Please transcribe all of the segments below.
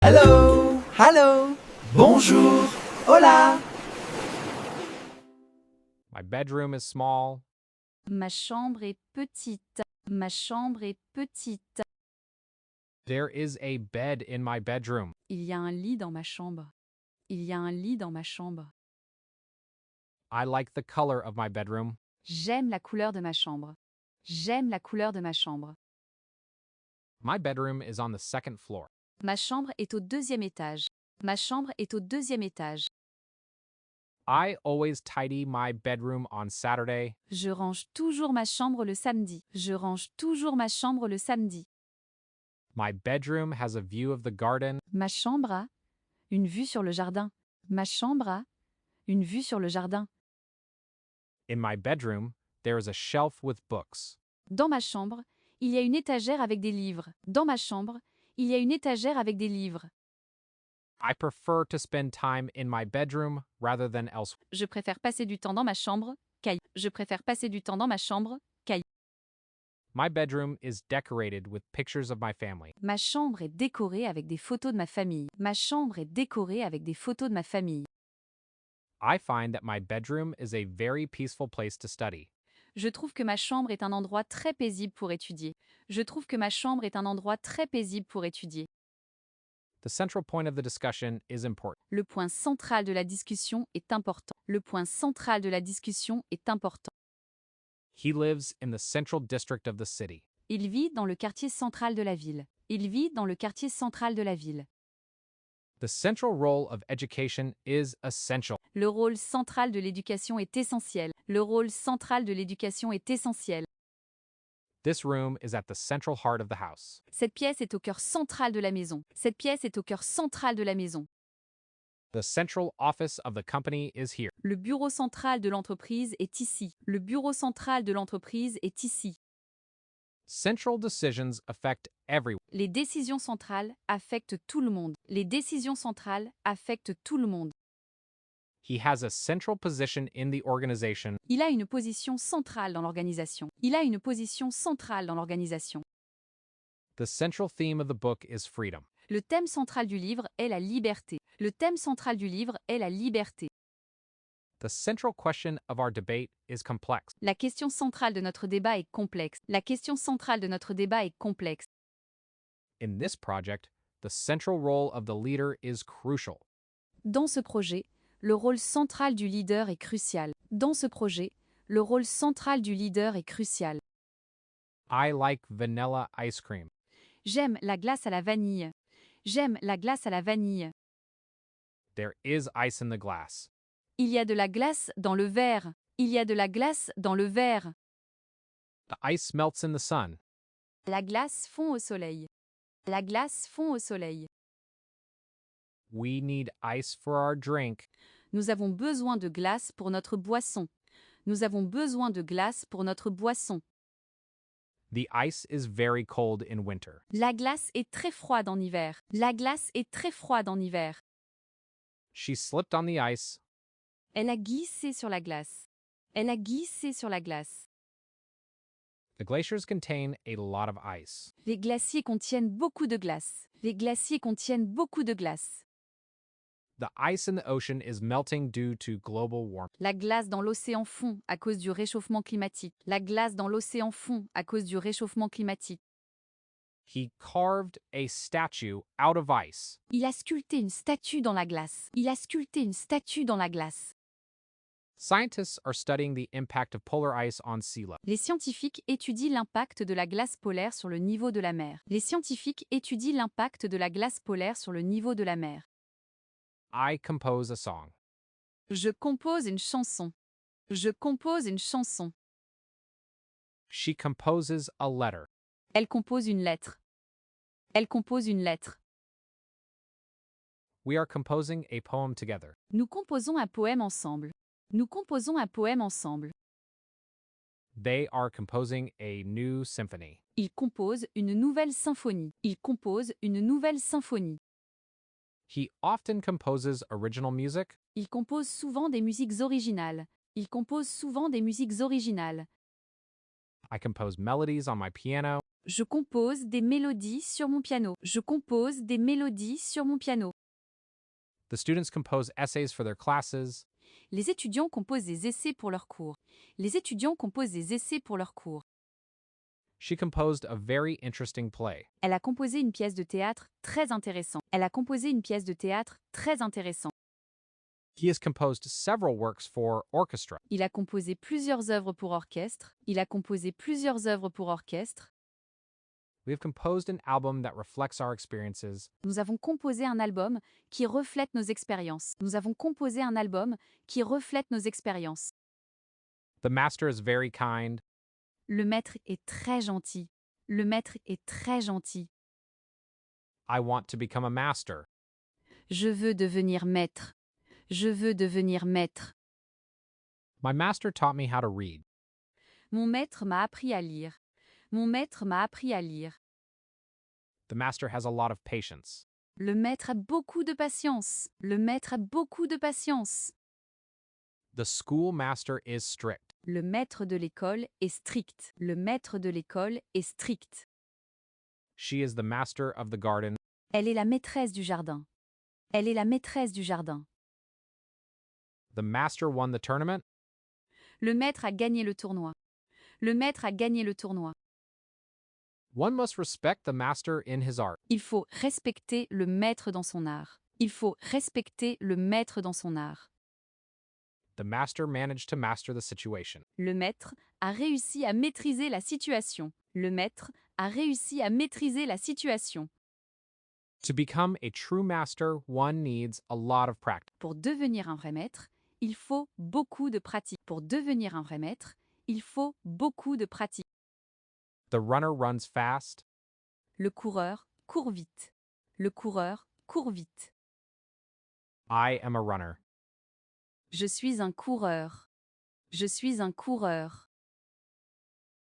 Hello, hello, bonjour, hola. My bedroom is small. Ma chambre est petite. Ma chambre est petite. There is a bed in my bedroom. Il y a un lit dans ma chambre. Il y a un lit dans ma chambre. I like the color of my bedroom. J'aime la couleur de ma chambre. J'aime la couleur de ma chambre. My bedroom is on the second floor. Ma chambre est au deuxième étage. Ma chambre est au deuxième étage. I always tidy my bedroom on Saturday. Je range toujours ma chambre le samedi. Je range toujours ma chambre le samedi. My bedroom has a view of the garden. Ma chambre a une vue sur le jardin. Ma chambre a une vue sur le jardin. In my bedroom, there is a shelf with books. Dans ma chambre, il y a une étagère avec des livres. Dans ma chambre, il y a une étagère avec des livres. I prefer to spend time in my bedroom rather than elsewhere. Je préfère passer du temps dans ma chambre qu'ailleurs. Je préfère passer du temps dans ma chambre qu'ailleurs. My bedroom is decorated with pictures of my family. Ma chambre est décorée avec des photos de ma famille. Ma chambre est décorée avec des photos de ma famille. I find that my bedroom is a very peaceful place to study. Je trouve que ma chambre est un endroit très paisible pour étudier. Je trouve que ma chambre est un endroit très paisible pour étudier. The central point of the discussion is important. Le point central de la discussion est important. Le point central de la discussion est important. He lives in the central district of the city. Il vit dans le quartier central de la ville. Il vit dans le quartier central de la ville. The central role of education is essential. Le rôle central de l'éducation est essentiel. Le rôle central de l'éducation est essentiel. This room is at the central heart of the house. Cette pièce est au cœur central de la maison. Cette pièce est au cœur central de la maison. The central office of the company is here. Le bureau central de l'entreprise est ici. Le bureau central de l'entreprise est ici. Central decisions affect everyone. Les décisions centrales affectent tout le monde. Les décisions centrales affectent tout le monde. He has a central position in the organization. Il a une position centrale dans l'organisation. Il a une position centrale dans l'organisation. The central theme of the book is freedom. Le thème central du livre est la liberté. Le thème central du livre est la liberté. The central question of our debate is complex. La question centrale de notre débat est complexe. La question centrale de notre débat est complexe. In this project, the central role of the leader is crucial. Dans ce projet, le rôle central du leader est crucial. Dans ce projet, le rôle central du leader est crucial. I like vanilla ice cream. J'aime la glace à la vanille. J'aime la glace à la vanille. There is ice in the glass. Il y a de la glace dans le verre. Il y a de la glace dans le verre. The ice melts in the sun. La glace fond au soleil. La glace fond au soleil. We need ice for our drink. Nous avons besoin de glace pour notre boisson. Nous avons besoin de glace pour notre boisson. The ice is very cold in winter. La glace est très froide en hiver. La glace est très froide en hiver. She slipped on the ice. Elle a glissé sur la glace. Elle a glissé sur la glace. The glaciers contain a lot of ice. Les glaciers contiennent beaucoup de glace. Les glaciers contiennent beaucoup de glace. The ice in the ocean is melting due to global warming. La glace dans l'océan fond à cause du réchauffement climatique. La glace dans l'océan fond à cause du réchauffement climatique. He carved a statue out of ice. Il a sculpté une statue dans la glace. Il a sculpté une statue dans la glace. Scientists are studying the impact of polar ice on sea level. Les scientifiques étudient l'impact de la glace polaire sur le niveau de la mer. Les scientifiques étudient l'impact de la glace polaire sur le niveau de la mer. I compose a song. Je compose une chanson. Je compose une chanson. She composes a letter. Elle compose une lettre. Elle compose une lettre. We are composing a poem together. Nous composons un poème ensemble. Nous composons un poème ensemble. They are composing a new symphony. Ils composent une nouvelle symphonie. Ils composent une nouvelle symphonie. He often composes original music. Ils composent souvent des musiques originales. Ils composent souvent des musiques originales. I compose melodies on my piano. Je compose des mélodies sur mon piano. Je compose des mélodies sur mon piano. The students compose essays for their classes. Les étudiants composent des essais pour leurs cours. Les étudiants composent des essais pour leurs cours. She composed a very interesting play. Elle a composé une pièce de théâtre très intéressante. Elle a composé une pièce de théâtre très intéressante. He has composed several works for orchestra. Il a composé plusieurs œuvres pour orchestre. Il a composé plusieurs œuvres pour orchestre. We have composed an album that reflects our experiences. Nous avons composé un album qui reflète nos expériences. Nous avons composé un album qui reflète nos expériences. The master is very kind. Le maître est très gentil. Le maître est très gentil. I want to become a master. Je veux devenir maître. Je veux devenir maître. My master taught me how to read. Mon maître m'a appris à lire. Mon maître m'a appris à lire. The master has a lot of patience. Le maître a beaucoup de patience. Le maître a beaucoup de patience. The school master is strict. Le maître de l'école est strict. Le maître de l'école est strict. She is the master of the garden. Elle est la maîtresse du jardin. Elle est la maîtresse du jardin. The master won the tournament. Le maître a gagné le tournoi. Le maître a gagné le tournoi. One must respect the master in his art. Il faut respecter le maître dans son art. Il faut respecter le maître dans son art. The master managed to master the situation. Le maître a réussi à maîtriser la situation. Le maître a réussi à maîtriser la situation. To become a true master, one needs a lot of practice. Pour devenir un vrai maître, il faut beaucoup de pratique. Pour devenir un vrai maître, il faut beaucoup de pratique. The runner runs fast. Le coureur court vite. Le coureur court vite. I am a runner. Je suis un coureur. Je suis un coureur.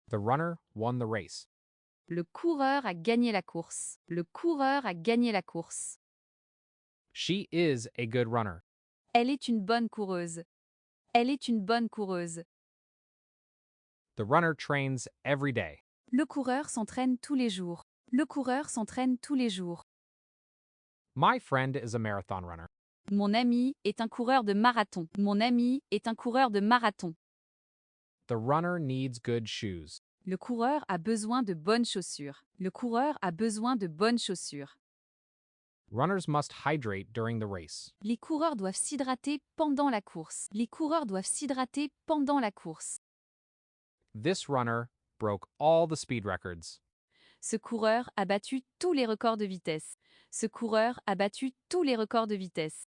The runner won the race. Le coureur a gagné la course. Le coureur a gagné la course. She is a good runner. Elle est une bonne coureuse. Elle est une bonne coureuse. The runner trains every day. Le coureur s'entraîne tous les jours. Le coureur s'entraîne tous les jours. My friend is a marathon runner. Mon ami est un coureur de marathon. Mon ami est un coureur de marathon. The runner needs good shoes. Le coureur a besoin de bonnes chaussures. Le coureur a besoin de bonnes chaussures. Runners must hydrate during the race. Les coureurs doivent s'hydrater pendant la course. Les coureurs doivent s'hydrater pendant la course. This runner broke all the speed records. Ce coureur a battu tous les records de vitesse. Ce coureur a battu tous les records de vitesse.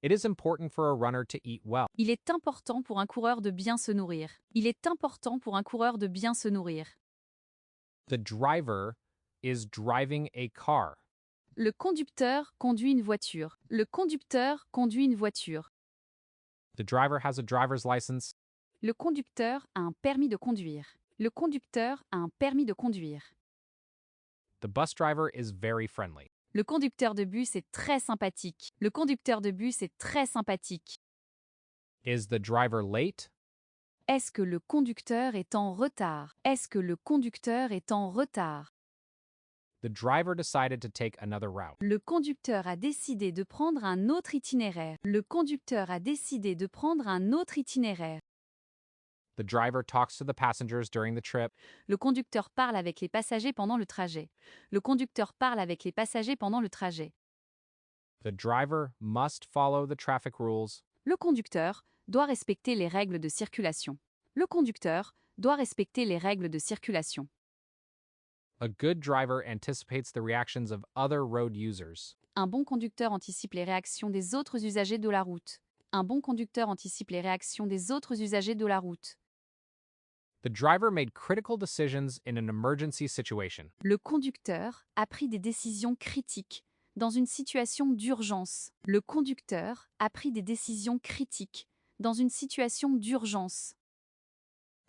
It is important for a runner to eat well. Il est important pour un coureur de bien se nourrir. Il est important pour un coureur de bien se nourrir. The driver is driving a car. Le conducteur conduit une voiture. Le conducteur conduit une voiture. The driver has a driver's license. Le conducteur a un permis de conduire. Le conducteur a un permis de conduire. The bus driver is very friendly. Le conducteur de bus est très sympathique. Le conducteur de bus est très sympathique. Is the driver late? Est-ce que le conducteur est en retard? Est-ce que le conducteur est en retard? The driver decided to take another route. Le conducteur a décidé de prendre un autre itinéraire. Le conducteur a décidé de prendre un autre itinéraire. The driver talks to the passengers during the trip. Le conducteur parle avec les passagers pendant le trajet. Le conducteur parle avec les passagers pendant le trajet. The driver must follow the traffic rules. Le conducteur doit respecter les règles de circulation. Le conducteur doit respecter les règles de circulation. A good driver anticipates the reactions of other road users. Un bon conducteur anticipe les réactions des autres usagers de la route. Un bon conducteur anticipe les réactions des autres usagers de la route. The driver made critical decisions in an emergency situation. Le conducteur a pris des décisions critiques dans une situation d'urgence. Le conducteur a pris des décisions critiques dans une situation d'urgence.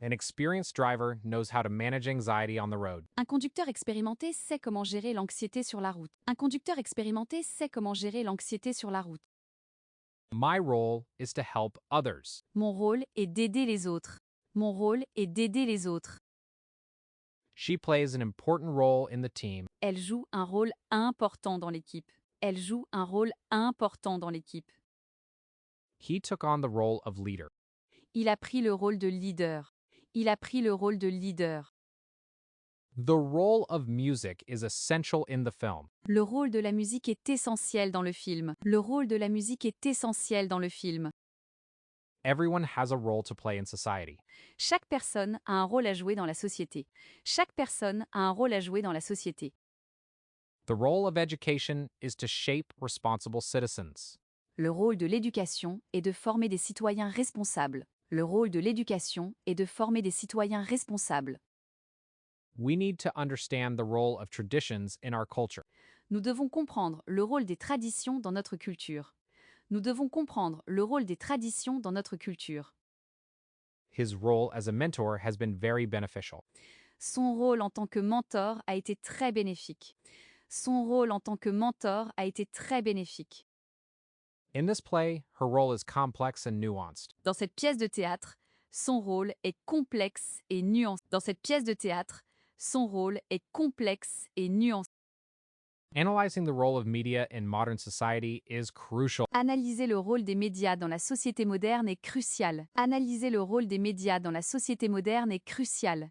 An experienced driver knows how to manage anxiety on the road. Un conducteur expérimenté sait comment gérer l'anxiété sur la route. Un conducteur expérimenté sait comment gérer l'anxiété sur la route. My role is to help others. Mon rôle est d'aider les autres. Mon rôle est d'aider les autres. She plays an important role in the team. Elle joue un rôle important dans l'équipe. Elle joue un rôle important dans l'équipe. He took on the role of leader. Il a pris le rôle de leader. Il a pris le rôle de leader. The role of music is essential in the film. Le rôle de la musique est essentiel dans le film. Le rôle de la musique est essentiel dans le film. Everyone has a role to play in society. Chaque personne a un rôle à jouer dans la société. Chaque personne a un rôle à jouer dans la société. The role of education is to shape responsible citizens. Le rôle de l'éducation est de former des citoyens responsables. Le rôle de l'éducation est de former des citoyens responsables. We need to understand the role of traditions in our culture. Nous devons comprendre le rôle des traditions dans notre culture. Nous devons comprendre le rôle des traditions dans notre culture. His role as a mentor has been very beneficial. Son rôle en tant que mentor a été très bénéfique. Son rôle en tant que mentor a été très bénéfique. In this play, her role is complex and nuanced. Dans cette pièce de théâtre, son rôle est complexe et nuancé. Dans cette pièce de théâtre, son rôle est complexe et nuancé. Analyzing the role of media in modern society is crucial. Analyser le rôle des médias dans la société moderne est crucial. Analyser le rôle des médias dans la société moderne est crucial.